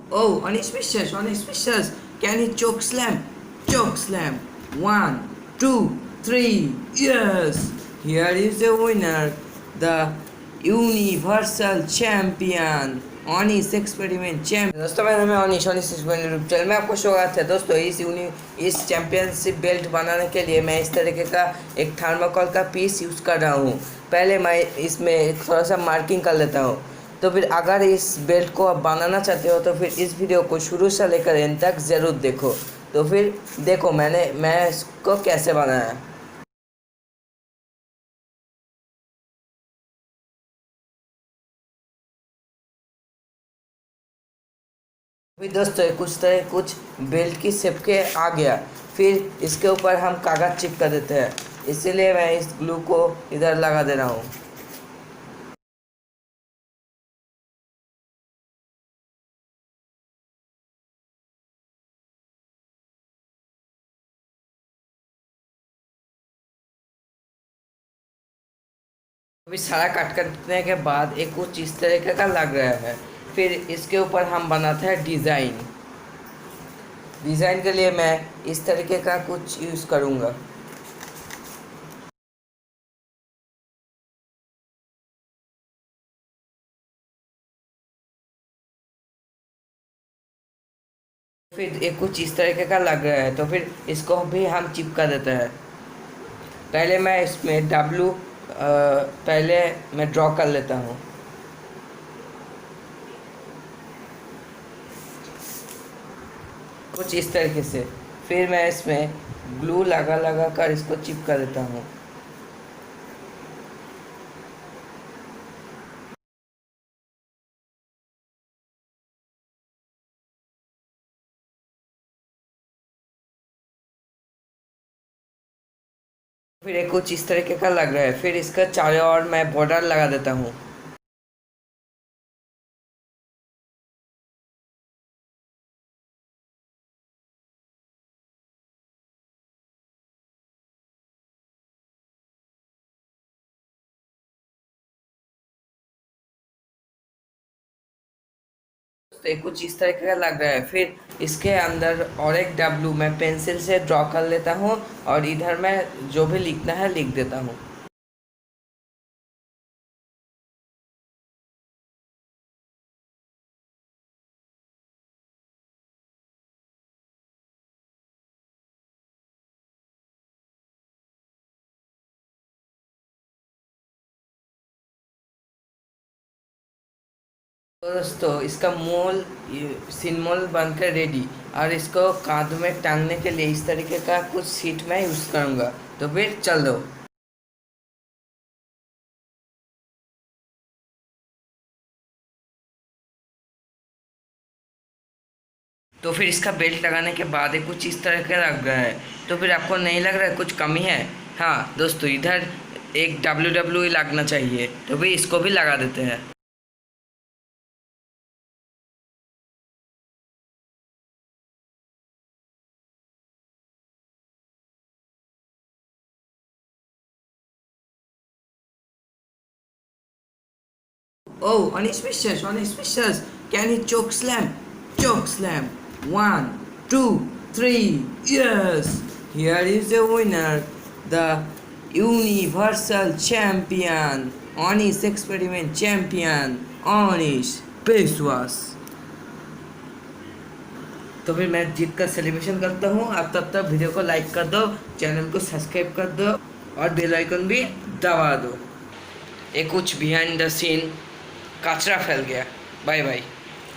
Oh, unauspicious, unauspicious. Can he choke slam? Choke slam. One, two, three. Yes. Here is the winner, the universal champion. ऑनिस experiment champ. दोस्तों मेरा नाम है ऑनिस experiment YouTube channel में आपको स्वागत है। दोस्तों इस चैंपियनशिप बेल्ट बनाने के लिए मैं इस तरीके का एक थर्माकोल का पीस यूज़ कर रहा हूँ। पहले मैं इसमें थोड़ा सा मार्किंग कर लेता हूँ। तो फिर अगर इस बेल्ट को आप बनाना चाहते हो तो फिर इस वीडियो को शुरू से लेकर एंड तक ज़रूर देखो। तो फिर देखो मैं इसको कैसे बनाया। फिर दोस्तों कुछ बेल्ट की शेप के आ गया। फिर इसके ऊपर हम कागज़ चिपका देते हैं, इसीलिए मैं इस ग्लू को इधर लगा दे रहा हूँ। अभी सारा कट करने के बाद एक कुछ इस तरीके का लग रहा है। फिर इसके ऊपर हम बनाते हैं डिज़ाइन। डिज़ाइन के लिए मैं इस तरीके का कुछ यूज़ करूँगा। फिर एक कुछ इस तरीके का लग रहा है, तो फिर इसको भी हम चिपका देते हैं। पहले मैं इसमें पहले मैं ड्रॉ कर लेता हूँ। कुछ इस तरीके से। फिर मैं इसमें ग्लू लगा लगा कर इसको चिपका देता हूँ। फिर एक कुछ इस तरीके का लग रहा है। फिर इसका चारों ओर मैं बॉर्डर लगा देता हूँ। तो ये कुछ इस तरीके का लग रहा है। फिर इसके अंदर और एक डब्लू मैं पेंसिल से ड्रॉ कर लेता हूँ और इधर मैं जो भी लिखना है लिख देता हूँ। तो दोस्तों इसका सिनमोल बनकर रेडी। और इसको कांध में टांगने के लिए इस तरीके का कुछ सीट मैं यूज़ करूँगा। तो फिर चल दो। तो फिर इसका बेल्ट लगाने के बाद ये कुछ इस तरह का लग रहा है। तो फिर आपको नहीं लग रहा है कुछ कमी है? हाँ दोस्तों, इधर एक WWE लगना चाहिए, तो फिर इसको भी लगा देते हैं। Oh, unauspicious, unauspicious. Can he choke slam? Choke slam. One, two, three. Yes. Here is the winner, the universal champion, Onish experiment champion, Onish Peswas. तो फिर मैं जीत का सेलिब्रेशन करता हूँ। आप तब तक वीडियो को लाइक कर दो, चैनल को सब्सक्राइब कर दो और बेल आइकन भी दबा दो। ये कुछ बिहाइंड द सीन कचरा फैल गया। Bye bye.